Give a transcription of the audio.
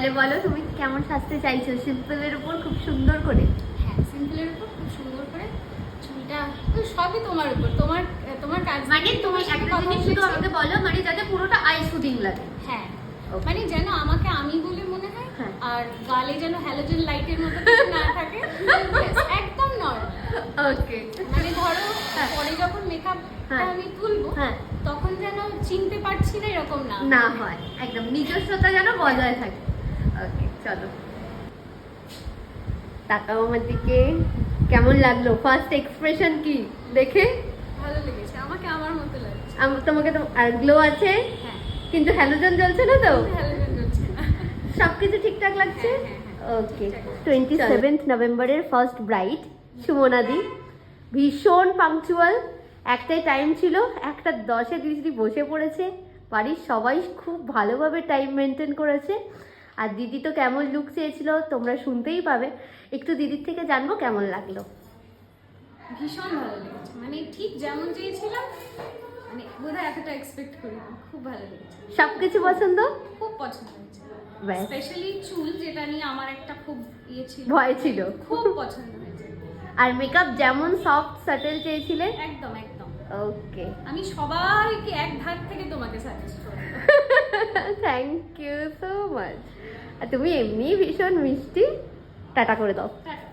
তাহলে বলো তুমি কেমন সাজতে চাইছো? সিম্পলের উপর খুব সুন্দর করে? হ্যাঁ, সিম্পলের উপর খুব সুন্দর করে চুলটা, তো সবই তোমার উপর, তোমার তোমার কাজ। মানে তুমি একটা জিনিস শুধু আমাকে বলো, মানে যাতে পুরোটা আই শুটিং লাগে। হ্যাঁ, Okay. মানে যেন আমাকে আমি বলে মনে হয়, হ্যাঁ। আর গালে যেন হ্যালোজেন লাইটের মতো কিছু না থাকে। Yes, একদম নরমাল। ওকে। মানে ধরো হ্যাঁ। পরে যখন মেকআপ হ্যাঁ। আমি তুলবো, হ্যাঁ। তখন যেন চিনতে পারছি না এরকম না। না হয়, একদম নিজস্বতা যেন বজায় থাকে। ওকে, চলো তাকাও আমার দিকে। কেমন লাগলো? ফার্স্ট এক্সপ্রেশন কি দেখে? ভালো লেগেছে, আমাকে আমার মতো লাগছে। তোমাকে তো আর গ্লো আছে, হ্যাঁ, কিন্তু হ্যালোজেন জ্বলছে না তো? হ্যালোজেন জ্বলছে না। সবকিছু ঠিকঠাক লাগছে? হ্যাঁ, হ্যাঁ, ওকে। ঠিকঠাক। 27th নভেম্বরের ফার্স্ট ব্রাইড সুমনাদি, ভীষণ পাংচুয়াল। একটাই টাইম ছিল, 1:10 দিদি বসে পড়েছে। বাড়ির সবাই খুব ভালোভাবে টাইম মেনটেন করেছে। আর দিদি তো কেমন লুক চেয়েছিল তোমরা শুনতেই পাবে। একটু দিদির থেকে জানবো কেমন লাগলো। ভীষণ ভালো লেগেছে, মানে ঠিক যেমন চেয়েছিলাম, মানে বোধহয় এতটা এক্সপেক্ট করিনি। খুব ভালো লেগেছে, সবকিছু পছন্দ? খুব পছন্দ হয়েছে। ব্যাস। স্পেশালি চুল, যেটা নিয়ে আমার একটা খুব ইয়ে ছিল, ভয় ছিল। খুব পছন্দ হয়েছে। আর মেকআপ যেমন সফট সাটেল চেয়েছিলে? একদম একদম। ওকে, আমি সবাইকে এক ধার থেকে তোমাকে সাজেস্ট করব। Thank you so much. আর তুমি এমনি ভীষণ মিষ্টি। টাটা করে দাও। টাটা।